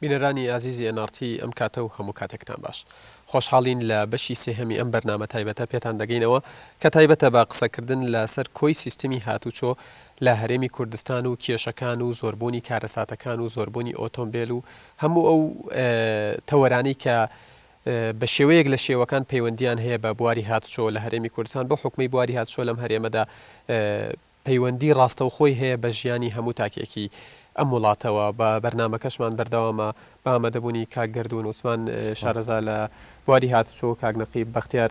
بینەرانی ئازیزی NRT ئەم کاتە و هەموو کاتێکتان باش. خۆشحاڵین لە بەشی سێهەمی ئەم بەرنامە تایبەتە پێتان دەگەینەوە کە تایبەتە بە قسەکردن لەسەر کۆی سیستمی هاتوچۆ لە هەرێمی کوردستان و کێشەکان و زۆربوونی کارەساتەکان و زۆربوونی ئۆتۆمبیل و هەموو ئەو تەوەرانی کە بە شێوەیەک لە شێوەکان پەیوەندیان هەیە بە بواری هاتوچۆ لە هەرێمی کوردستان بۆ حکومی بواری هاتوچۆ لەم هەرێمەدا پەیوەندی ڕاستەوخۆی هەیە بە ژیانی هەموو تاکێکی ئەم وڵاتەوە بە بەرنمەکەشمان بەردەوامە بە ئامادەبوونی کاک گەردوون عوسمان شارەزا لە بواری هاتوچۆ کاک نەقیب بەختیار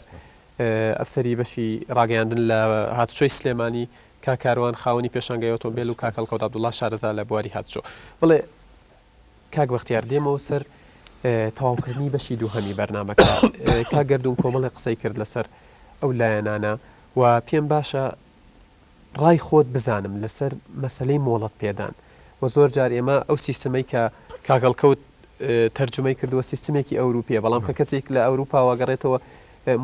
ئەفسەری بەشی ڕاگەیاندن لە هاتوچۆی سلێمانی کاکاروان خاوەنی پێشانگای ئۆتۆمبیل و کاک هەڵکەوت عەبدوڵڵا شارەزا لە بواری هاتوچۆ. بڵێ کاک بەختیار دێمەوە سەر تەواوکردنی بەشی دووهەمی بەرنمەکە. کاک گەردوون کۆمەڵی قسەی کرد لەسەر ئەو لایەنانە و پێم باشە ڕای خۆت بزانم لەسەر مەسەلەی مۆڵەت پێدان و زۆر جار ئێمە ئەو سیستەمەی کە کاگەڵکەوت تەرجمەی کردووە سیستمێکی ئەوروپیە بەڵام کە کەسێک لە ئەوروپاوە گەڕێتەوە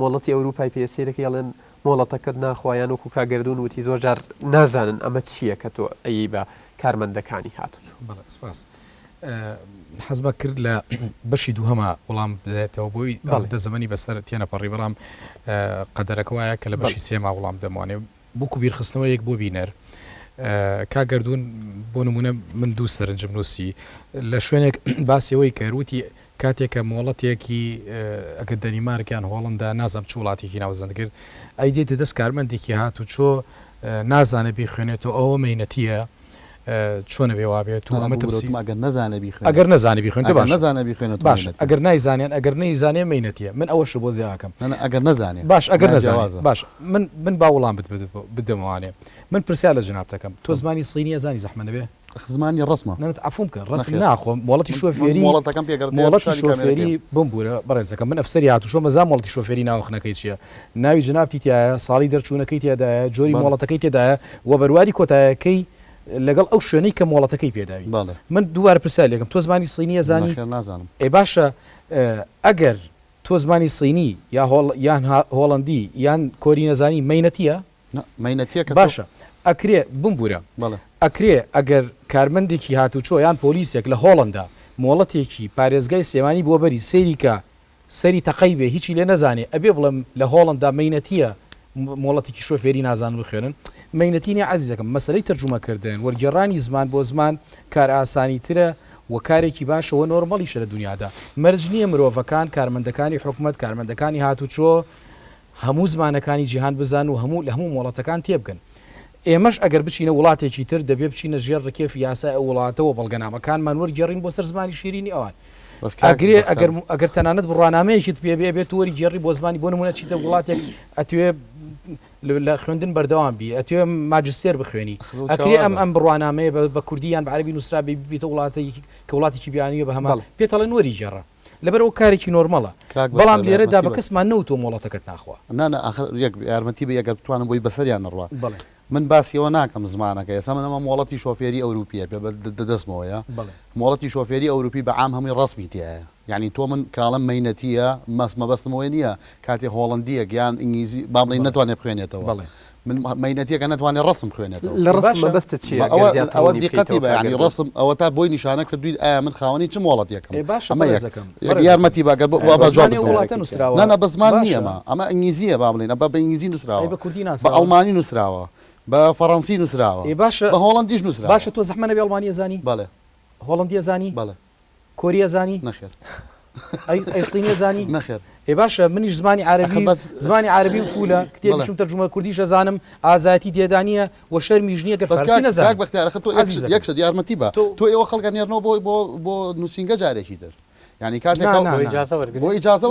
مۆڵەتی ئەوروپای پێسیرەکە یاڵێن مۆڵەتەکەت ناخوایان وەکو کاگەردوون وتی زۆر جار نازانن ئەمە چییە کە تۆ ئەی بە کارمەندەکانی هاتوچۆ. سپاس. حەزمە کرد لە بەشی دووهەمە وەڵام بدێتەوە بۆی دە زەمەنی بەسەر تێنەپەڕی بەڵام قەدەرەکە وایە کە لە بەشی سێما وەڵام دەموانێت بووکو بیرخستنەوە یەک بۆ بینەر. کاگەردوون بۆ نمونە من دوو سەرنجم نووسی لە شوێنێک باسیەوەی کەروتی کاتێکە مۆڵەتێکی ئەگە دەنیمارکیان هۆڵندا نازم چ وڵاتێکی ناوزەند کرد ئەی دێتە دەست کارمەندێکی هاتوچۆ نازانە بیخوێنێتەوە ئەوە مەینەتیە چۆنە بێ وابێت و ئەمە ئەگەر نزانانی بیخوێنێت باش ئەگەر نایزانیان ئەگەر نەیزانێ مەینەتیە من ئەوەش بۆ زیاکەم ئەگەر نزانێت باش ئەگەر نەزانێت باش من با وەڵام بدەمەوانێ من پرسیار لە جناب دەکەم تۆ زمانی سڵینی زانی زەحمە بێ زمانی ڕسمە نەت عفوم کە ڕسم ناخۆم وڵەتی شۆفێری وڵەتی شۆفێری بمبورە بەڕێزەکەم من ئەفسەری هاتوچۆ مەزان وڵەتی شۆفێری ناوخنەکەی چییە ناوی جنابی تایە ساڵی دەرچوونەکەی تێدایە جۆری مۆڵەتەکەی تێدایە و بەرواری کۆتایەکەی لەگەڵ ئەو شوێنەی کە مۆڵەتەکەی پێداوی من دووبارە پرسیار لێکم تۆ زمانی سڵینیە زانی نازانم ئێ باشە ئەگەر تۆ زمانی سڵینی یان هۆڵندی یان کۆری نەزانی مەینەتیە مەینەتیە باشە ئەکرێ بمبورە ئەکرێ ئەگەر کارمەندێکی هاتوچۆ یان پۆلیسێک لە هۆڵندا مۆڵەتێکی پارێزگای سێمانی بۆ بەری سەیریکە سەری تەقەی بێ هیچی لێ نەزانێ ئەبێ بڵێم لە هۆڵندا مەینەتیە مۆڵەتێکی شۆفێری نازان بخوێنن مەینەتینی عزیزەکەم مەسلەی تەرجومەکردن وەرگێڕانی زمان بۆ زمان کار ئاسانی ترە و کارێکی باشەوە نۆرمەلیشە لە دنیادا مەرج نییە مرۆڤەکان کارمەندەکانی حکومەت کارمەندەکانی هاتوچۆ هەموو زمانەکانی جیهان بزان و هەموو لە هەموو مۆڵەتەکان تێبگەن ئێمەش ئەگەر بچینە وڵاتێکی تر دەبێ بچینە ژێر ڕکێف یاسای وڵاتەوە بەڵگەنامەکانمان وەرگێڕین بۆ سەر زمانی شیرینی ئەوان ئەگەر تەنانەت بڕوانامەیەکیت پێ بێت وەری گێڕی بۆ زمانی بۆ نمونە چیتە وڵاتێک ئەتوێ لە خوێندن بەردەوام بی ئەتوێ ماجستێر بخوێنی ئەکرێ ئەم بڕوانامەیە بە کوردیان بە عەرەبی نووسرا بێتە وڵاتێکی کە وڵاتێکی بیانیە بە هەمان پێتەڵێن وەری گێڕە لەبەرەوە کارێکی نۆرمەڵە بەڵام لێرەدا بە کەسمان نەوتۆ مۆڵەتەکەت ناخوا یارمەتی بە ئەگەر بتوانم بۆی بەسەریان نڕوا من باسیەوە ناکەم زمانەکە ئێستا من ئەمە مۆڵەتی شۆفێری ئەوروپیە پێ دەدەستمەوەیە مۆڵەتی شۆفێری ئەوروپی بە عام هەمووی ڕسمی تایە یعنی تۆ من کاڵم مەینەتیە مەبەستمەوەی نییە کاتێ هۆڵندیە گیان ئینگلیزی با بڵێ نەتوانێت بخوێنێتەوە من مەینەتیەکە نەتوانێت ڕسم خوێنێتەوە لە ڕسم مەبەستە چییە ئەوە دیقەتی بە ینی ڕسم ئەوە تا بۆی نیشانە کردویت ئایا من خاوەنی چ مۆڵەتێکم یارمەتی باگە نە بە زمان نییەمە ئەمە ئینگلیزیە با بڵێن بە ئینگلیزی نووسراوە بە ئەڵمانی نووسراوە بە فەڕەنسی نووسراوە باشە بە هۆڵندیش نووسرا باشە تۆ زەحمە نەبێ ئەڵمانیە زانی بەڵێ هۆڵندیە زانی بەڵێ کۆریە زانی نەخێر ئەیسڵینیە زانی نەخێر ئێ باشە منیش زمانی عەربی فولە کتێبیشم تەرجمە کوردیشە زانم ئازاتی تێدانیە و شەرمیش نییە گەر فارسی نەزانم یەکشت یارمەتی بە تۆ ئێوە خەڵکە نێرنەوە بۆ نووسینگە جارێکی تر یعنی کاتێک بۆ ئیجازە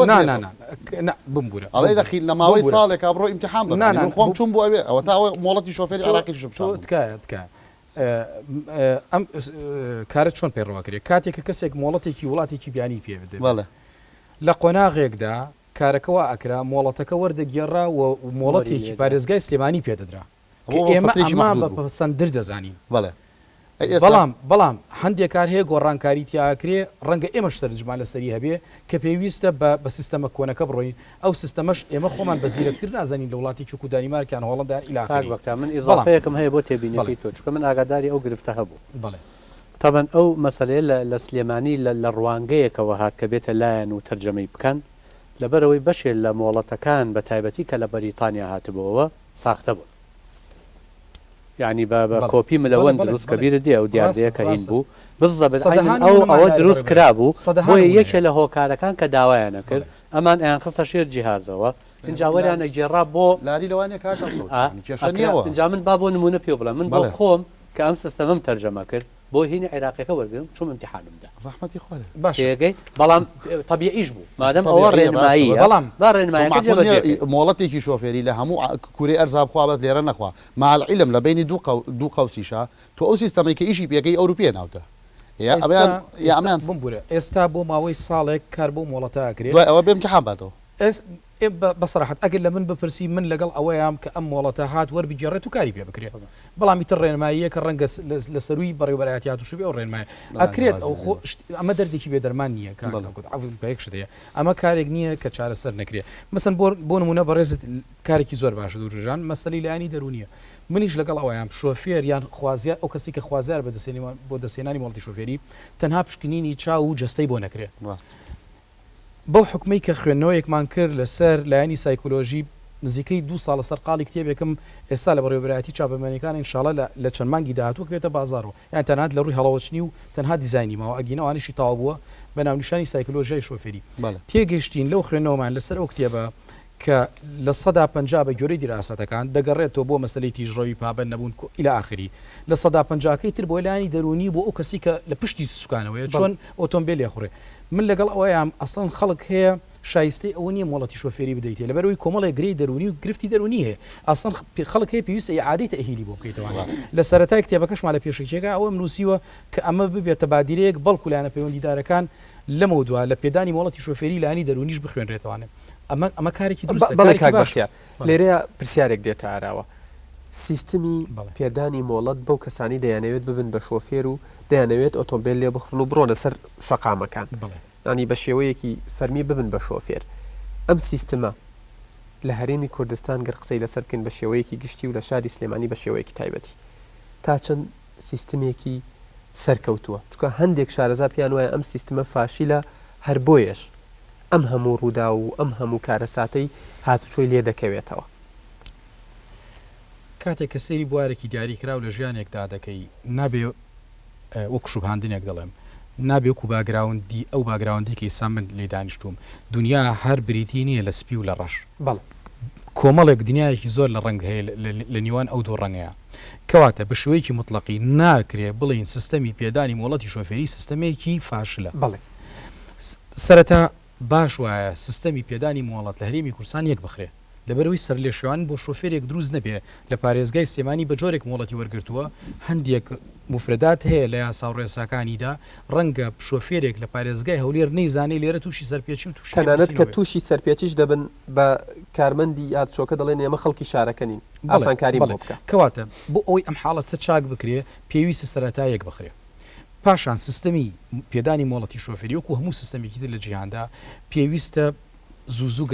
بمبورە ئەڵێ دەخیل لە ماوەی ساڵێک بڕۆ ئیمتحان بە خۆم چوون بۆ ئەوێ ئەوە تاوە مۆڵەتی شۆفێری عێراقیش تکایە ئەم کارت چۆن پێڕەوەکرێت کاتێککە کەسێک مۆڵەتێکی وڵاتێکی بیانی پێ بدێت لە قۆناغێکدا کارەکەەوە ئەکرا مۆڵەتەکە وەردەگێڕا و مۆڵەتێکی پارێزگای سلێمانی پێدەدرا ئێمە ئەمان بە پەسەندتر دەزانین بەڵام هەندێک کار هەیە گۆڕانکاری تیاکرێ ڕەنگە ئێمەش سەرنجمان لەسەری هەبێ کە پێویستە بە سیستەمە کۆنەکە بڕۆین ئەو سیستەمەش ئێمە خۆمان بەزیرەتر نازانین لە وڵاتی چوک و دانیمارکیان هۆڵەندا ئیلاخ من ئیزافەیەکم هەیە بۆ تێبینی تۆ چکە من ئاگاداری ئەو گرفتە هەبوو بەڵێ طبعا ئەو مەسەلەیە لە سلێمانی لە ڕوانگەیەکەوە هات کە بێتە لایەن و تەرجەمەی بکەن لەبەرەوەی بەشێک لە مۆڵەتەکان بە تایبەتی کە لە بەریتانیا هاتبەوەوە ساختە بوو یعنی بە کۆپی ملەوەن دروست کە بیرت دێ ئەو دیاردەیە کە هین بوو بالضبط ئەوە دروست کرابوو بۆیە یەکێ لە هۆکارەکان کە داوایانە کرد ئەمان ئەیان خستە شێر جیهازەوە اینجاوەریان ئەگێڕا بۆ لاری لەوانێ اینجا من با بۆ نمونە پێ بڵێ من بۆ خۆم کە ئەم سیستەمەم تەرجەمە کرد بۆ هینی عێراقیەکە وەرگرم چوم امتحانمدا ڕەحمەتی خوارێ باشێگەی بەڵام طبیعیش بوو مادەم ئەوە ڕێنمایی بەڵام با ڕێنمایەکە جێبەجێ مۆڵەتێکی شۆفێری لە هەموو کوورێ ئەرزاب خوا بەس لێرە نەخوا مال عیلم لە بینی دوو قوسیشە تۆ ئەو سیستەمەی کە ئیشی پێەکەی ئەوروپیە ناوتە ئەمان بم بورە ئێستا بۆ ماوەی ساڵێک کار بۆ مۆڵەتە ئەکرێت ئەوە بێم کە حاباتەوە بەسەراحەت ئەگەر لە من بپرسی من لەگەڵ ئەوەیان کە ئەم مۆڵەتە هات وەربگێڕێت و کاری پێ بکرێت بەڵامی تر ڕێنماییە کە ڕەنگە لە سەروی بەڕێوەبەرایەتیات و شوبێ ئەو ڕێنمایە ئەکرێت ئەو ئەمە دەردێکی بێدەرمان نییە کاک شتەیە ئەمە کارێک نییە کە چارەسەر نەکرێت مەسن بۆ نمونە بەڕێزت کارێکی زۆر باشە دوورژان مەسەلی لایانی دەرونیە منیش لەگەڵ ئەویان شۆفێر یان خوازیە ئەو کەسی کە خوازیار بۆ دەسێنانی مۆڵەتی شۆفێری تەنها پشکنینی چاو و جستەی بۆ نەکرێت بەو حکومەی کە خوێندنەوەیەکمان کرد لەسەر لایانی سایکۆلۆژی نزیکەی 2 ساڵ لەسەر قاڵی کتێبێکم ئێستا لە بەڕێوەبەرایەتی چاپەمەنیەکان ئینشاڵە لە چەند مانگی داهاتوو کێتە بازارەوە یان تەنات لە ڕووی هەڵەوەچنی و تەنها دیزاینی ماوە ئەگینەوانیشی تاوا بووە بە ناونیشانی سایکۆلۆژیای شۆفێری تێگەشتین لەو خوێندنەوەمان لەسەر ئەو کتێبە کە لە 150 بە گوێرەی دیراسەتەکان دەگەڕێتەوە بۆ مەسلەی تیژڕەوی پابند نەبوون إلى آخری لە 150کەی تر بۆ لایانی دەرونی بۆ ئەو کەسی کە لە پشتی سوکانەوەیە چۆن ئۆتۆمبیل لێخوڕێ من لەگەڵ ئەوەیان ئەسڵن خەڵک هەیە شایستەی ئەوە نیە مۆڵەتی شۆفێری بدەیتێ لەبەرەوەی کۆمەڵی گرەی دەرونی و گرفتی دەرونی هەیە ئەسڵن خەڵک هەیە پێویستە عادەی تەهیلی بۆ بکەیتەوە لە سەرەتای کتێبەکەشمان لە پێشکێکە ئەوە نووسیوە کە ئەمە ببێتە بادیرەیەک بەڵکو لایەنە پەیوەندیدارەکان لەمە دووە لە پێدانی مۆڵەتی شۆفێری لایانی دەرونیش بخوێنرێتەوە ئەمە کارێکی دروستە لێرەیە پرسیارێک دێتە ئاراوە سیستمی پێدانی مۆڵەت بەو کەسانی دەیانەوێت ببن بە شۆفێر و دەیانەوێت ئۆتۆمبیل لێ بخڕن و بڕۆنە سەر شەقامەکان ینی بە شێوەیەکی فەرمی ببن بە شۆفێر ئەم سیستمە لە هەرێمی کوردستان گەر قسەی لەسەرکن بە شێوەیەکی گشتی و لە شاری سلێمانی بە شێوەیەکی تایبەتی تا چەند سیستمێکی سەرکەوتووە چکە هەندێک شارەزا پیان وایە ئەم سیستمە فاشیلە هەر بۆیەش ئەم هەموو ڕوودا و ئەم هەموو کارەساتەی هاتوچۆی لێ دەکەوێتەوە کاتێک کە سەیری بوارێکی دیاریکرا و لە ژیانێکدا دەکەی نابێ وەک شوبهاندنێک دەڵێم نابێ وەکو باگراوندی ئەو باگراوندێکی سا من لێ دانیشتوم دنیا هەر بریتی نییە لە سپی و لە ڕەش کۆمەڵێک دنیایەکی زۆر لە ڕنگ هەیە لە نیوان ئەو دوو ڕەنگەیە کەواتە بە شوەیەکی مطلقی ناکرێ بڵین سیستەمی پێدانی مۆڵەتی شۆفێری سیستەمێکی فاشلە سەرەتا باش وایە سیستەمی پێدانی مۆڵەت لە هەرێمی کوردستان یەک بخرێ لەبەرەوەی سەر لێ شێوان بۆ شۆفێرێک دروست نەبێ لە پارێزگای سلێمانی بە جۆرێک مۆڵەتی وەرگرتووە هەندێک مفردات هەیە لە یاسا و ڕێساکانیدا ڕەنگە شۆفێرێک لە پارێزگای هەولێر نەیزانێ لێرە تووشی سەرپێچی و تووشی تەنانەت کە تووشی سەرپێچیش دەبن بە کارمەندی یادچۆکە دەڵێن ئێمە خەڵکی شارەکەنین ئاسانکاری بۆ بکە کەواتە بۆ ئەوەی ئەم حاڵەتە چاک بکرێ پێویستە سەرەتا یەک بخرێ پاشان سیستەمی پێدانی مۆڵەتی شۆفێری وەکو هەموو سیستەمێکی تر لە جیهاندا پێویستە زوو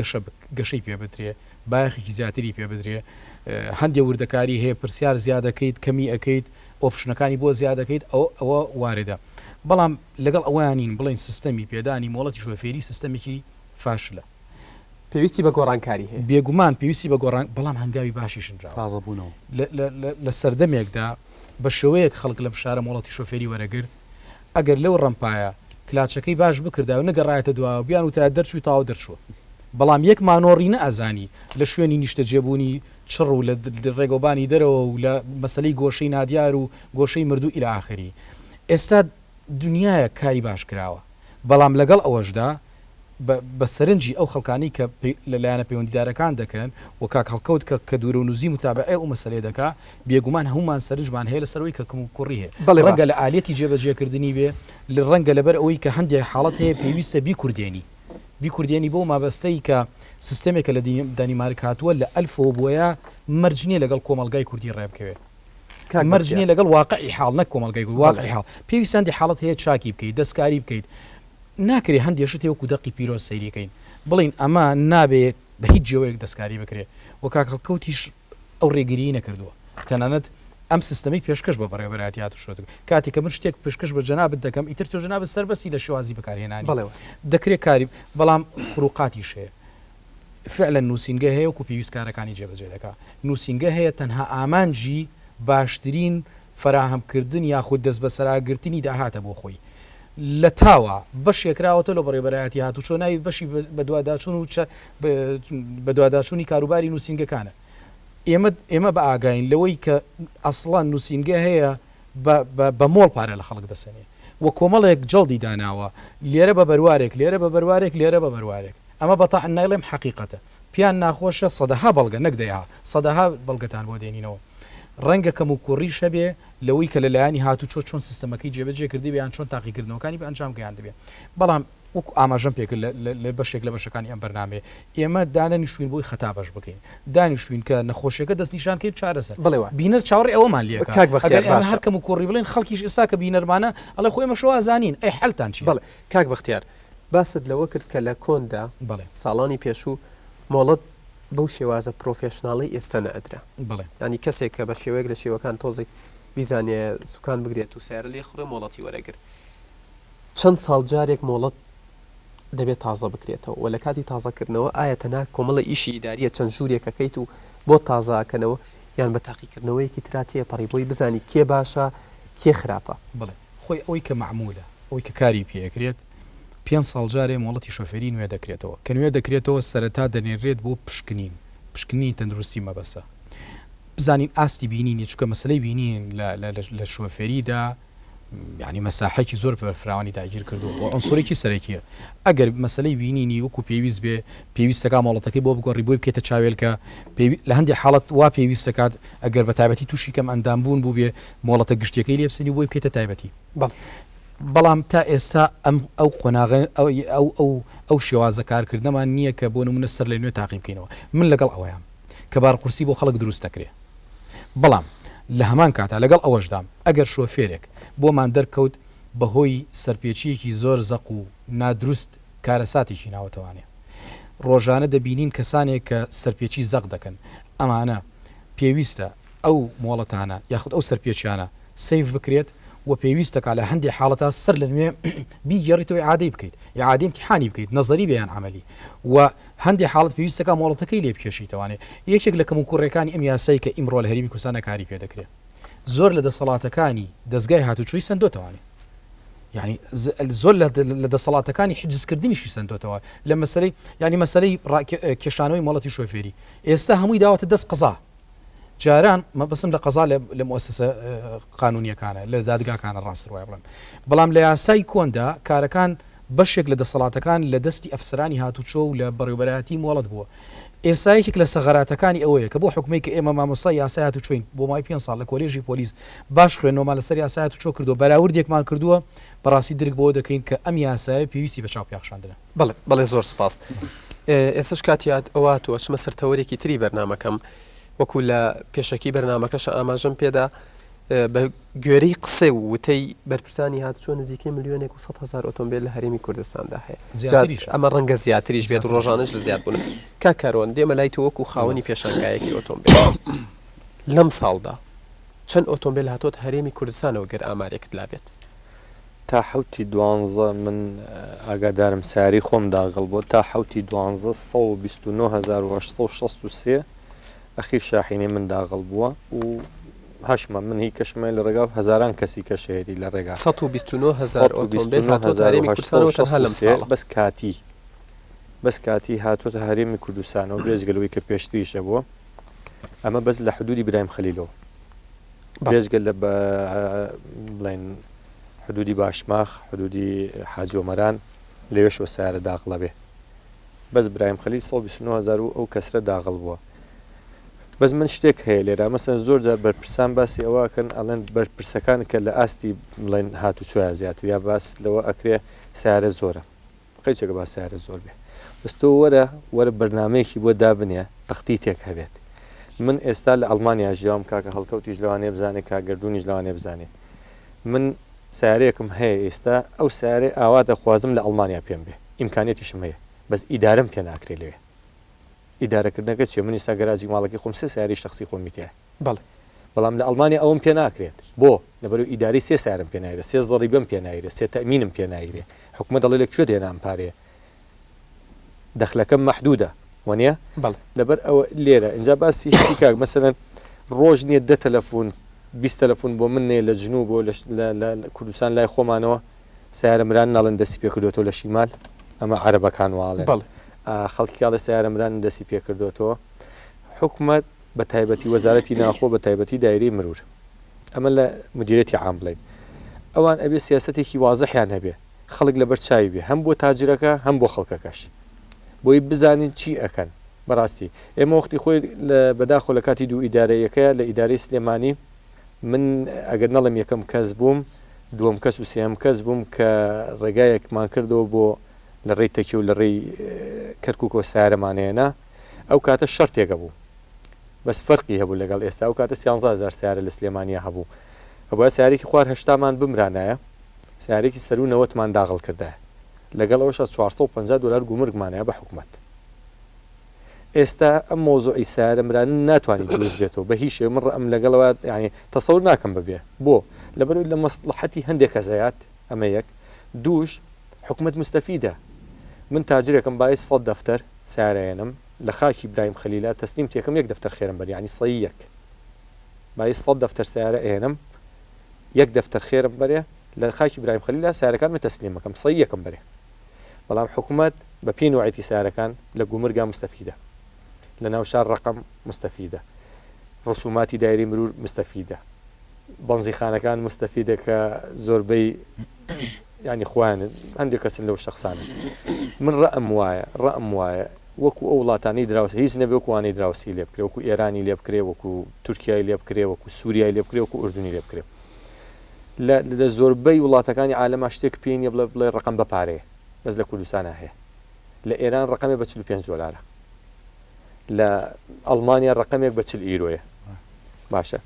گەشەی پێ بدرێ باەخێکی زیاتری پێ بدرێ هەندێک وردەکاری هەیە پرسیار زیادەکەیت کەمی ئەەکەیت ئۆپشنەکانی بۆ زیادەکەیت ئەوە وارێدا بەڵام لەگەڵ ئەوانین بڵین سیستەمی پێدانی مۆڵەتی شۆفێری سیستەمێکی فاشلە پێویستی بە گۆڕانکاری هەیە بێگومان پێویستی بە گۆڕان بەڵام هەنگاوی باشیشنرا تازەبوونەوە لە سەردەمێکدا بە شێوەیەک خەڵک لە شارە مۆڵەتی شۆفێری وەرەگرت ئەگەر لەو ڕەمپایە کلاچەکەی باش بکردا و نەگەڕایەتە دواوە بیان و تا دەرچوی تاوا دەرچووە بەڵام یەک مانۆڕی نەئەزانی لە شوێنی نیشتە جێبوونی چڕ و لە ڕێگۆبانی دەرەوە و لە مەسلەی گۆشەی نادیار و گۆشەی مردوو ئیلە ئاخری ئێستا دنیاە کاری باش کراوە بەڵام لەگەڵ ئەوەشدا بە سەرنجی ئەو خەڵکانی کە لەلایەنە پەیوەندیدارەکان دەکەن و کاک هەڵکەوت کە دوورە و نووزی متابعە ئەو مەسلەی دەکا بێگومان هەمومان سەرنجمان هەیە لەسەرەوەی کە کەم و کوڕی هەیە ڕەنگە لە ئالەتی جێبەجێکردنی بێ لە ڕەنگە لەبەر ئەوەی کە هەندێک حاڵەت هەیە پێویستە بیکوردێنی بۆ مابەستەی کە سیستەمێکە لە دانیمارک هاتووە لە ئەلفۆ بۆیە مەرجنیە لەگەڵ کۆمەلگای کوردی ڕێبکەوێت مەرجنیە لەگەڵ واقعی حاڵ نەک کۆمەلگای واقعی حاڵ پێویستاندی حاڵەت هەیە چاکی بکەیت دەستکاری بکەیت ناکرێ هەندێشت وەکو دەقی پیرۆز سەیریەکەین بڵین ئەمە نابێت بە هیچ جێوەیەک دەستکاری بکرێت وە کاکەڵکەوتیش ئەو ڕێگیری نەکردووە تەنانەت ئەم سیستەمی پێشکەش بە بەڕێوەبەرەتی هاتوشۆ کاتی کە من شتێک پێشکەش بە جەنابەت دەکەم ئیتر تۆ جەنابەت سەربەسی لە شێوازی بەکارهێنانی دەکرێت کاری بەڵام فروقاتیش هەیە فعلا نووسینگە هەیە وکو پێویست کارەکانی جێبەجێ دەکات نووسینگە هەیە تەنها ئامانجی باشترین فراهەمکردن یاخود دەست بە سەراگرتنی داهاتە بۆ خۆی لە تاوە بەشێکراوەتە لە بەڕێبەرایەتی هاتوچۆ ناوی بەشی بەدواداچوون و بەدواداچوونی کاروباری نووسینگەکانە ئێمە بە ئاگاین لەوەی کە ئەسڵان نووسینگە هەیە بە مۆڵ پارە لە خەڵک دەسەنێ وە کۆمەڵێک جەڵدی داناوە لێرە بە بەروارێک لێرە بە بەروارێک لێرە بە بەروارێک ئەمە بەتاعن نایڵێم حەقیقەتە پیان ناخۆشە سەدەها بەڵگە نەکدەیە سەدەها بەڵگەتان بۆ دێنینەوە ڕەنگە کەم و کوڕی شەبێ لەوەی کە لەلایانی هاتوچۆ چۆن سیستەمەکەی جێبەجێ کردی بیان چۆن تاقیکردنەوەکانی بە ئەنجام گەیان دەبێت بەڵام وەکو ئاماژەم پێکرد لە بەشێک لە بەشەکانی ئەم بەرنامێ ئێمە دانەنیشتوین بۆی خەتا بەش بکەین دانیشتوین کە نەخۆشیەکە دەستنیشانکەی چارەسەر بینەر چاوەڕێ ئەوەمان لێ هەر کەم و کوڕی بڵێن خەڵکیش ئێستا کە بینەرمانە ئەڵێ خۆی ئێمە شەوا زانین ئەی حەلتان چی بەڵێ کاک بەختیار باست لەوە کرد کە لە کۆندا ساڵانی پێشوو مۆڵەت بەو شێوازە پرۆفێشناڵی ئێستا نەئەدرا ینی کەسێک کە بە شێوەیەک لە شێوەکان تۆزێک بیزانێ سوکان بگرێت و سیارە لێ خوڕێ مۆڵەتی وەرەگرت چەند ساڵ جارێک مۆڵەت دەبێت تازە بکرێتەوە و لە کاتی تازەکردنەوە ئایا تەنها کۆمەڵە ئیشی ئیداریە چەند ژوورێکەکەیت و بۆ تازاکەنەوە یان بە تاقیکردنەوەیەکی تراتیە پەڕی بۆی بزانی کێ باشە کێ خراپە بڵێ خۆی ئەوەی کە معمولە ئەوەی کە کاری پێکرێت 5 ساڵ جارێ مۆڵەتی شۆفێری نوێ دەکرێتەوە کە نوێ دەکرێتەوە سەرەتا دەنێرێت بۆ پشکنین تەندروستی مەبەسە بزانین ئاستی بینینی چکە مەسلەی بینین لە شۆفێریدا یعنی مەساحەکی زۆر بەرفراوانی داگیر کردو و ئەنسۆرێکی سەرەکیە ئەگەر مەسلەی بینینی وەکو پێویست بێ پێویستەکە مۆڵەتەکەی بۆ بگۆڕی بۆی بکێتە چاوێلکە لە هەندێک حاڵەت وا پێویستەکات ئەگەر بە تایبەتی تووشی کەم ئەندام بوون بوو بێ مۆڵەتە گشتەکەی لێبسنی بۆی بکێتە تایبەتی بەڵام تا ئێستا ئەو قۆناغ ئەو شێوازە کارکردنەمان نییە کە بۆ نمونە سەر لە نوێ تاقی بکەینەوە من لەگەڵ ئەوەیان کە بارقورسی بۆ خەڵک دروست دەکرێت بەڵام لە هەمان کاتا لەگەڵ ئەوەشدام ئەگەر شۆفێرێک بۆمان دەرکەوت بەهۆی سەرپێچیەکی زۆر زەق و نادروست کارەساتێکی ناوەتەوانێ ڕۆژانە دەبینین کەسانێک کە سەرپێچی زەق دەکەن ئەمانە پێویستە ئەو مۆڵەتانە یاخود ئەو سەرپێچیانە سیف بکرێت و پێویستەکە لە هەندێک حاڵەتا سەر لە نوێ بیگەڕیتەوەی عادەی بکەیت یا عادی امتحانی بکەیت نەزەری بەیان عملی و هەندێک حاڵەت پێویستەکە مۆڵەتەکەی لێ بکێشیتەوانێت یەکێک لە کەم و کوڕەکانی ئەم یاسایی کە ئیمڕۆ لە هەرێمی کوردستان کاری پێ دەکرێت زۆر لە دەسەڵاتەکانی دەستگای هاتوچۆی سندۆتەوانێت یعنی زۆر لە دەسەڵاتەکانی حجزکردنیشی سندۆتەوە لە مەسەلەی ینی مەسەلەی کێشانەوەی مۆڵەتی شۆفێری ئێستا هەمووی داوەتە دەست قەزا جاران مەبەسم لە قەزا لە مؤسسە قانونیەکانە لە دادگاکانە ڕاستڕوای بڵێن بەڵام لە یاسای کۆندا کارەکان بەشێک لە دەسەڵاتەکان لە دەستی ئەفسرانی هاتوچۆ و لە بەڕێوەبەرایەتی مۆڵەت بووە ئێسایەکێک لە سەغەراتەکانی ئەوەیە کە بۆ حکومەی کە ئێمە مامۆسای یاسای هاتوچۆین بۆ مای 5 ساڵ لە کۆلێژی پۆلیس باش خوێنەوەمان لەسەر یاسای هاتوچۆ کردو بەراوردێکمان کردووە بەڕاستی درک بۆ دەکەین کە ئەم یاسایە پێویستی بە چاو پیاخشاندنە بەڵێ زۆر سپاس ئێستش کاتیات ئەواتوە چمە سەرتەوەرێکی تری بەرنامەکەم وەکو لە پێشەکی بەرنامەکەش ئاماژەم پێدا بە گوێرەی قسە و وتەی بەرپرسانی هاتوچۆ نزیکەی 1,100,000 ئۆتۆمبیل لە هەرێمی کوردستاندا هەیە ئەمە ڕەنگە زیاتریش بێت ڕۆژانش لە زیاد بوون کاکارۆن دێمە لای تۆ وەکو خاوەنی پێشانگایەکی ئۆتۆمبیل لەم ساڵدا چەند ئۆتۆمبیل هاتۆت هەرێمی کوردستانەوە گەر ئامارێکت لابێت تا حوتی 12 من ئاگادارم ساری خۆم داغڵ بۆ تا حوتی 12 129,863 ئەخیر شاحینی من داغڵ بووە و هەشمە من هی کەشمە لە ڕێگا هەزاران کەسی کەشێری لە ڕێگا 129,000 ئۆتۆمبیل هاتۆتە هەرێمی کوردستانەوە تەنها لەم ساڵە بەس کاتی هاتۆتە هەرێمی کوردستانەوە بێزگەلەوەی کە پێشتریشە بووە ئەمە بەس لە حدودی برایم خەلیلەوە بێزگەل لە بڵێن حدودی باشماخ حدودی حاجی ئۆمەران لەوێشەوە سیارە داغڵە بێ بەس برایم خەلیل 129,000 ئەو کەسرە داغڵ بووە بەس من شتێک هەیە لێرە مەسەن زۆر جار بەرپرسان باسی ئەوەکەن ئەڵێن بەرپرسەکان کە لە ئاستی بڵێن هاتوچۆیە زیاتر یا باس لەوە ئەکرێ سیارە زۆرە قەیچێکە با سیارە زۆر بێ بەستۆ وەرە بەرنمەیەکی بۆ دابنێ تەختی تێک هەبێت من ئێستا لە ئەڵمانیا ژیام کاکە هەڵکەوتیش لەوانێ بزانێ کاگەردونیش لەوانێ بزانێ من سیارەیەکم هەیە ئێستا ئەو سیارێ ئاواتە خوازم لە ئەڵمانیا پێم بێ ئیمکانێتیشم هەیە بەس ئیدارەم پێ ناکرێ لەوێ ئیدارەکردنەکە چێ منی ساگەراجی ماڵەکەی خۆم سێ سیاری شخصی خۆمیتە بەڵێ بەڵام لە ئەڵمانیا ئەوم پێ ناکرێت بۆ لەبەرو ئیداری سێ سارم پێ نایرێت سێ زەڕیبم پێ نایرێت سێ تەمینم پێ نایرێ حکومە دەڵێ لەکوێ دێنام پارێ دەخلەکەم مەحدودە وانە لەبەر ئەوە لێرە اینجا باسی کاک مەسەلەن ڕۆژ نییە 10 تەلەفۆن 20 تەلەفۆن بۆ من نێ لە جنوب بۆ لە کوردستان لای خۆمانەوە سیارەمران ناڵن دەستی پێ کردوەوە لە شیمال ئەمە عەرەبەکان واڵێ خەڵکیاڵە سیارەمران دەستی پێ کردوەوە حکومەت بە تایبەتی وەزارەتی ناخۆ بە تایبەتی دایرەی مرور ئەمە لە مدیرەتی عام بڵێن ئەوان ئەبێ سیاسەتێکی وازەحیان هەبێ خەڵک لەبەر چاوی بێ هەم بۆ تاجرەکە هەم بۆ خەڵکەکەش بۆی بزانین چی ئەەکەن بەڕاستی ئێمە وەختی خۆی بەداخۆ لە کاتی دوو ئیدارەیەکە لە ئیدارەی سلێمانی من ئەگەر نەڵم یەکەم کەس بووم دووەم کەس و سێم کەس بووم کە ڕێگایەکمان کردەوە بۆ لە ڕێی تەکی و لە ڕێی کەرکک و سیارەمانەیەنا ئەو کاتە شەرتێکە بوو بەس فەرقی هەبوو لەگەڵ ئێستا ئەو کاتە 11000 سیارە لە سلێمانیا هەبوو ئەوە سیارێکی خوار هەشتامان بمرانایە سیارێکی سەر و نەوەتمان داغڵ کردایە لەگەڵ ئەوشە 450 دلار گومرگمانەیە بە حکوومەت ئێستا ئەم مۆزوعی سیارەمران ناتوانین دروست بێتەوە بە هیچ شێوە من ڕەم لەگەڵەوە یعنی تەسەور ناکەم ببێ بۆ لەبەرەوەی لە مەسلحەتی هەندێک کەزایات ئەمە یەک دووش حکوومەت مستەفیدە من تاجرێکم باعث 100 دەفتەر سیارەیەنم لە خاکی برایم خەلیلا تەسلیم تێکم یەک دەفتەر خێرم بەری ینی سەی یەک باعث 100 دەفتەر سیارە ئێنم یەک دەفتەر خێرم بەرێ لە خاکی برایم خەلیلا سیارەکانمە تەسلیمەکەم سەی یەکم بەرێ بەڵام حکوومەت بە پێی نوعەتی سیارەکان لە گومرگا مستەفیدە لە ناو شار ڕقم مستەفیدە ڕسوماتی دایری مرور مستەفیدە بەنزیخانەکان مستەفیدە کە زۆربەی ینی خوانن هەندێک کەسن لەو شخصانە من ڕەم وایە وەکو ئەو وڵاتانی دراوسە هیچ نەبێ وەکوانەی دراوسی لێ بکرێ وەکو ئێرانی لێ بکرێ وەکو تورکیای لێ بکرێ وەکو سووریای لێ بکرێ وەکو ئوردنی لێ بکرێ لە زۆربەی وڵاتەکانی عالەما شتێک پێین بڵێ ڕقم بەپارەیە بەس لە کوردستانە هەیە لە ئێران ڕقمێ بە 45 دلارە لە ئەڵمانیا ڕقمێک بە 40 ئیرۆیە باشە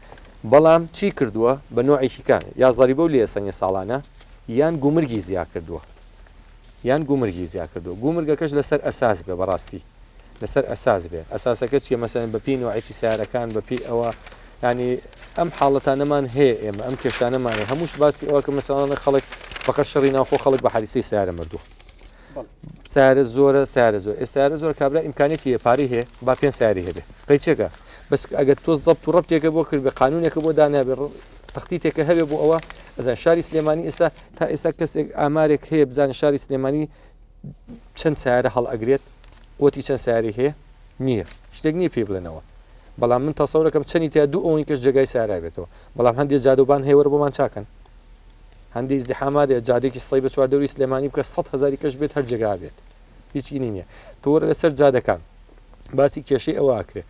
بەڵام چی کردووە بە نوعیشیکان یا زەریبە و لێسەنگە ساڵانە یان گومرگی زیاد کردووە گومرگەکەش لەسەر ئەساس بێ بەڕاستی لەسەر ئەساس بێ ئەساسەکە چیە مەسەن بە پێی نوعیتی سیارەکان بە پێی ئەوە ینی ئەم حاڵەتانەمان هەیە ئێمە ئەم کێشانەمانێ هەمووش باسی ئەوە کە مەسەڵانە خەڵک بەقە شەڕی ناوخۆ خەڵک بە حادیسەی سیارە مردووە سیارە زۆرە سیارە زۆر کابرا ئیمکانێتی پارەی هەیە با پێ سیاری هەبێ قەیچێکە بەس ئەگەر تۆ زەبط و ڕەبتێکە بۆ کرد بە قانونێکە بۆ دانابێ تەختیتێکە هەبێ بۆ ئەوە ئەزان شاری سلێمانی ئێستا تا ئێستا کەسێک ئامارێک هەیە بزانە شاری سلێمانی چەند سیارە هەڵ ئەگرێت وتی چەند سیاری هەیە نییە شتێک نییە پێ بڵێنەوە بەڵام من تەسەورەکەم چەندی تا دوو ئەوەی کەس جگای سیارا بێتەوە بەڵام هەندێک جادوبان هەیەوەرە بۆمان چاکەن هەندێک زیحامادێ جادێکی سڵی بە چوار دەوری سلێمانی بکە 100,000 کەش بێت هەر جگا بێت هیچی نییە تۆوەرە لەسەر جادەکان باسی کێشەی ئەوە ئاکرێ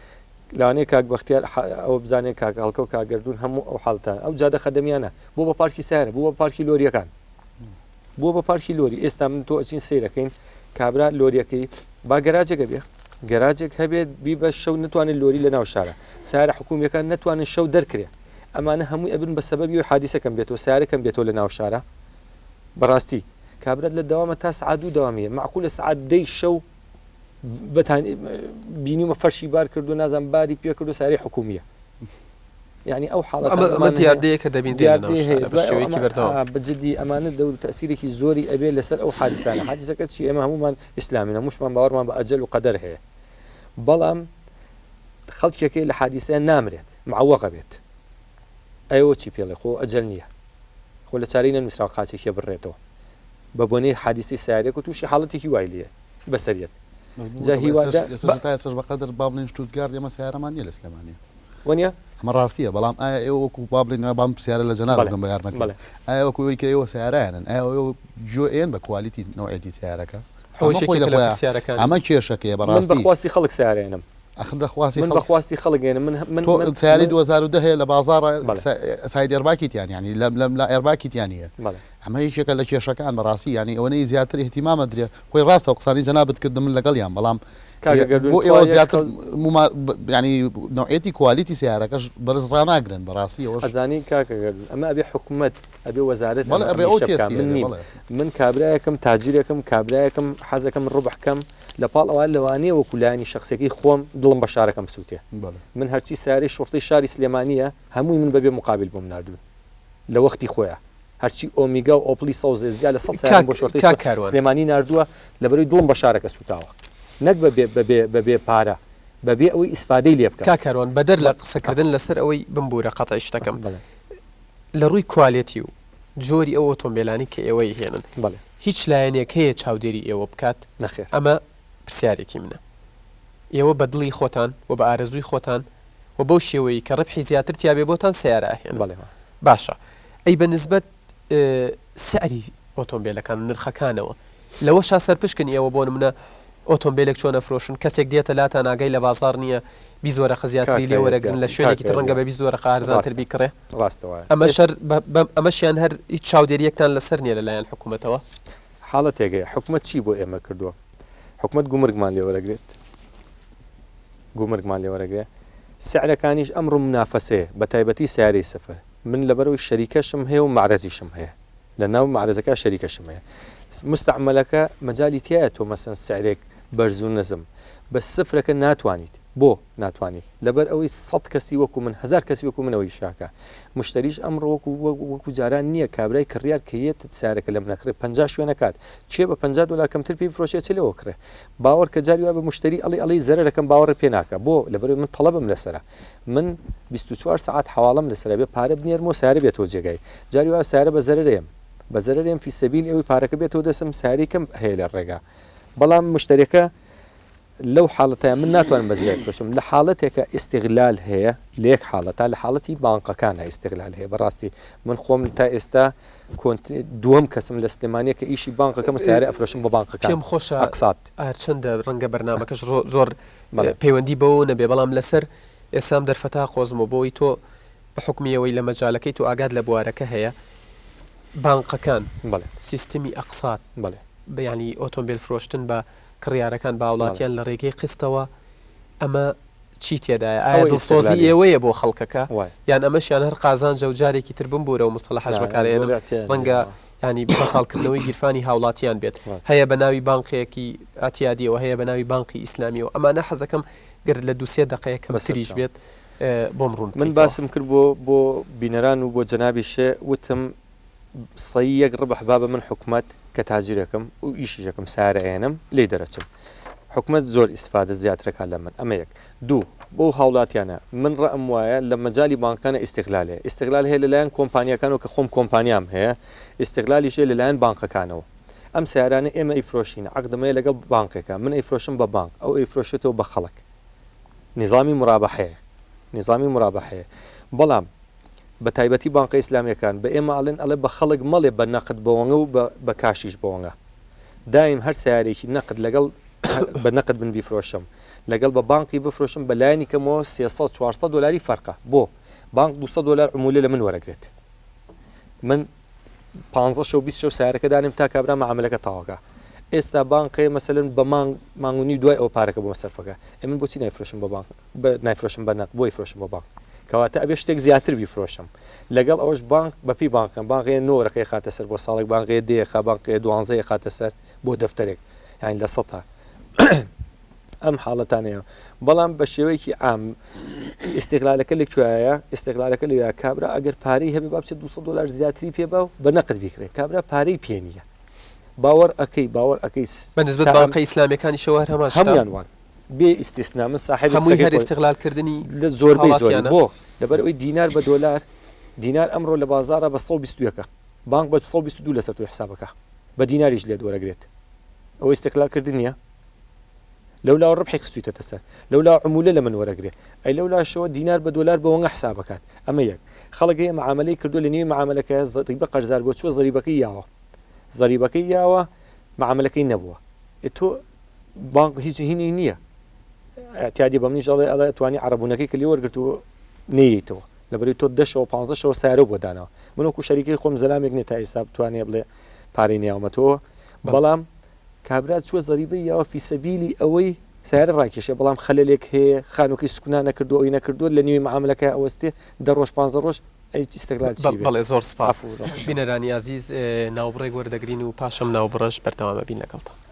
لاوانەیە کاک بەختیار ئەوە بزانێت کاک هەڵکە و کاگەردون هەموو ئەو حاڵتان ئەو جادە خەدەمیانە بۆ بە پارکی سیارە بوو بە پارکی لۆریەکان بۆ بە پارکی لۆری ئێستا من تۆ ئەچین سیرەکەین کابرا لۆریەکەی با گەراجێکە بێ گەراجێک هەبێت بی بە شەو نتوانێت لۆری لە ناو شارە سیارە حکوومیەکان نتوانن شەو دەرکرێ ئەمانە هەمووی ئەبن بە سەبەبی و حادیسەکەم بێتەوە سیارەکەم بێتەوە لە ناو شارە بەڕاستی کابرات لە دەوامە تا سعات و دەوامیە معقولە سعات 10 شەو بینیمە فەرشی بار کردو نازان باری پێ کردو ساری حکوومیە یعنی ئەو حاڵەت دیاردەیەکە دەبین بەجددی ئەمانە دەور تەسیرێکی زۆری ئەبێ لەسەر ئەو حادیسانە حادیسەکە چی ئێمە هەمومان ئیسلامی هەمووشمان باوەڕمان بە ئەجەل و قەدەر هەیە بەڵام خەڵکێکی لە حادیسەیە نامرێت معوەقە بێت ئەوە چی پێڵێ خۆ ئەجەل نییە خۆ لە چارەی نەنووسرا قاچێکی بڕێتەوە بە بۆنەی حادیسی سیارێک و تووشی حاڵەتێکی وای لێ بەسەریەت بەقدر بابلین شتوتگارد ئێمە سیارەمان نیە لە سلێمانیە وەنیە ئەمە ڕاستیە بەڵام ئایا ئێوە وەکو بابلین بام سیارە لە جەنابگەم بە یارمەتی ئایا وەکوی کە ئێوە سیارایانن ئایا جۆئێن بە کوالیتی نوعەتی سیارەکە ئەمە کێشەکەیە بەڕاستی بەخواستی خەڵک سیارێنم بەخواستی خەڵگەێنە من سیاری 2010 هەیە لە بازارە ساید ئێرباکیتیان ینی لەم لا ئێرباکیتیانە ئەمە یەکێکە لە کێشەکان بەڕاستی ینی ئەوەی زیاتر احتیمامە درێ خۆی ڕاستە قسانی جەنابەت کردم من لەگەڵیان بەڵام بۆ ئێوە زیاتر ینی نوعەتی کوالیتی سیارەکەش بەرزڕاناگرن بەڕاستی ئەزانی کاکەگەردن ئەمە ئەبێ حکوومەت ئەبێ وەزارەت من کابرایەکەم تاجرێکم کابرایەکەم حەزەکەم ڕوبحکەم لە پاڵ ئەوە لەوانەیە وەکولایانی شخصێکی خۆم دڵم بە شارەکەم سووتێ من هەرچی ساری شۆرتی شاری سلێمانیە هەمووی من بەبێ مقابل بۆم نردوون لە وەختی خۆیە هەرچی ئۆمیگا و ئۆپلی سەوزێ زیاد لە 100 بۆ شۆرتی سلێمانی نردووە لەبەروی دڵم بە شارەکە سوتاوە نەک بەبێ پارە بەبێ ئەوەی ئیسفادەی لێ بکە کاکەڕۆن بەدەر لە قسەکردن لەسەر ئەوەی بمبورە قەتعی شتەکەم لە ڕووی کوالێتی و جۆری ئەو ئۆتۆمبیلانی کە ئێوەی هێنن هیچ لایەنێک هەیە چاودێری ئێوە بکات نەخێر ئەمە پرسیارێکی منە ئێوە بە دڵی خۆتان و بە ئارەزووی خۆتان و بەو شێوەیە کە ڕبحی زیاتر تیاابێ بۆتان سیارە هێن باشە ئەی بە نسبەت سعری ئۆتۆمبیلەکان نرخەکانەوە لەوە شا سەرپشکن ئێوە بۆ منە ئۆتۆمبیلێک چۆنە فرۆشن کەسێک دێتە لاتان ئاگای لە بازار نییە 20 وەرە خزیاتری لێ وەرەگرن لە شوێنێکی ڕەنگە بە 20 وەرە ئارزانتر بیکڕێ ئەمەشیان هەر هیچ چاودێریەکتان لەسەر نیە لەلایەن حکوومەتەوە حاڵە تێگەی حکوومەت چی بۆ ئێمە کردووە حکوومەت گومرگمان لێوەرەگرێت گومرگمان لێوەرەگرێ سعرەکانیش ئەمڕۆ منافەسەیە بە تایبەتی سیارەی سەفەر من لەبەرەوەی شەریکەشم هەیە و معرەزیشم هەیە لە ناو معرەزەکە شەریکەشم هەیە مستعملەکە مەجای تایە تۆ مەسەن سعرێک بەرز و نەزم بە سفرەکە ناتوانیت بۆ ناتوانانی لەبەر ئەوەی 100 کەسی وەکو من 1000 کەسی وەکو منەوەی شاکە مشتریش ئەمڕۆ وەکو جاران نییە کابرای کڕیار کەیەت سارەکە لەم نەکرێت 50 شوێنەکات چێ بە 50 دلار کەمتر پێی فرۆشێت چ لەوە کرێ باوەڕ کە جاری وای بە مشتری ئەڵی زەرەکەم باوەڕ پێ ناکە بۆ لەبەر من تەڵەبم لەسرە من 24 ساعت حواڵم لەسرە بێ پارە بنێرمەوە سارە بێتەوە جێگای جاری وای سارە بە زەرێم بە زەرێم فی سەبیل ئەوی پارەکە بێتەوە دەسم ساریکەم هەیە لە ڕێگا بەڵام مشتریەکە لەو حاڵەتە من ناتوانم بەزیای فرۆشم لە حاڵەتێکە ئیستیغلال هەیە لێک حاڵەتە لە حاڵەتی بانقەکانە ئیستیغلال هەیە بەڕاستی من خۆم تا ئێستا دووەم کەسم لە سلێمانیە کە ئیشی بانقەکەم سیارە ئەفرۆشم بە بانقەکان پێم خۆشە ئەقسات چەندە ڕەنگە بەرنامەکەش زۆر پەیوەندی بەوە نەبێ بەڵام لەسەر ئێسام دەرفەتا خۆزمەوە بۆی تۆ بە حکمیەوەی لە مەجالەکەی تو ئاگاد لە بوارەکە هەیە بانقەکان سیستمی ئەقسات بەیانی ئۆتۆمبیل فرۆشتن بە کڕیارەکان باوڵاتیان لە ڕێگەی قستەوە ئەمە چی تێدایە ئایا دڵسۆزی ئێوەیە بۆ خەڵکەکە یان ئەمەشیان هەر قازان جەوجارێکی تر بمبورە و مستەڵە حەج بەکارێنم ڕەنگە ینی بەخاڵکردنەوەی گیرفانی هاوڵاتیان بێت هەیە بە ناوی بانقەیەکی ئاتیادیەوە هەیە بە ناوی بانقی ئیسلامیەوە ئەمانە حەزەکەم گر لە دووسێ دقەیەکە بەسریش بێت بۆم ڕوون من باسم کرد بۆ بینەران و بۆ جەنابی شێ وتم سەی یەک ڕبح بابە من حکومەت کە تاجیرەکەم و ئیشیشەکەم سارەێنم لێ دەرەچم حکومەت زۆر ئیسفادە زیاترەکان لە من ئەمە یەک دوو بۆ هاوڵاتیانە من ڕەم وایە لە مەجای بانکانە ئیستیغلالێ ئیستیغلال هەیە لەلایەن کۆمپانیەکانەوە کە خۆم کۆمپانیام هەیە ئیستیغلالیشێ لەلایەن بانکەکانەوە ئەم سیارانە ئێمە ئیفرۆشین عەقدەمەیە لەگەڵ بانکێکە من ئیفرۆشم بە بانک ئەو ئیفرۆشێتەوە بە خەڵک نظامی مرابەحەیە بەڵام بە تایبەتی بانقە ئیسلامیەکان بە ئێمە ئاڵێن ئەڵێ بە خەڵک مەڵێ بە نەقد بەوەنگە و بە کاشیش بەوەنگە دایم هەر سیارێکی نەقد لەگەڵ بە نەقد من بیفرۆشم لەگەڵ بە بانقی بفرۆشم بە لایەنی کەمەوە 300-400 دلاری فەرقە بۆ بانک 200 دلار عمولە لە من وەرەگرێت من 15-20 سیارەکە دانیم تا کابرا معاملەکە تاواکە ئێستا بانقی مەسەلەن بە مانگونی دوای ئەو پارەکە بۆ مەسەرفەکە ئەمن بۆچی نایفرۆشم بە بانک نایفرۆشم بە نەق بۆی فرۆشم بە بانک کەواتە ئەبێ شتێک زیاتر بیفرۆشم لەگەڵ ئەوش بانک بەپی بانکم بانقی 9 خاتە سەر بۆ ساڵێک بانقی دێخە بانقی 12 خاتە سەر بۆ دەفتەرێک یان لە سەتا ئەم حاڵەتانەیە بەڵام بە شێوەیەکی ئام ئیستیغلالەکە لەکوێیە ئیستیغلالەکە لەوێ کابرا ئەگەر پارەی هەبێ با بچێت 200 دلار زیاتری پێ باو بە نەقد بیکرێت کابرا پارەی پێ نییە باوەڕ ئەەکەی بەنسبەت بانقە ئیسلامیەکانی شەوار هەمان وان بێ ئیسtisna من صاحب هەمووی هەر استیغلالکردنی لە زۆربەی زۆر بۆ لەبەر ئەوی دینار بە دۆلار دینار ئەمڕۆ لە بازارە بە 121 بانک بە 122 لەسەر توی حسابەکە بە دیناریش لێ وەرەگرێت ئەوە استیغلالکردن نییە لەولا ڕبحی خستویتە سەر لەولا عمولە لە من وەرەگرێت ئەی لەولا شەوە دینار بە دۆلار بە وەنگە حسابەکات ئەمە یەک خەڵک هەیە معاملەی کردو لە نێوی معاملەکە زەریبە قەرزار بۆ چوە زەریبەکەی یاوە معاملەکەی نەبووە تۆ بانک هیچ هینی نییە اعتیادی بە منیش ئەڵێ توانی عربوونەکەی کە لێ وەرگرت و نەیەیتەوە لەبەری تۆ 10-15 سارە بۆ داناوە منوەکو شەریکی خۆم زەلامێک نێت تا ئێستا بتوانێ بڵێ پارەی نیاومەتەوە بەڵام کابرا چوە زەریبەی یاوە فی سەبیلی ئەوەی سیارە ڕاکێشێ بەڵام خەلەلێک هەیە خانووکی سکونا نەکردو ئەوی نەکردووە لە نوێی معاملەکە ئەوەستێ 10 ڕۆژ ئیستیغلال بەڵێ زۆر سپاس بینەرانی عزیز ناوبڕێک وەردەگرین و پاشەم ناوبڕەش بەردەوامە بین لەگەڵتە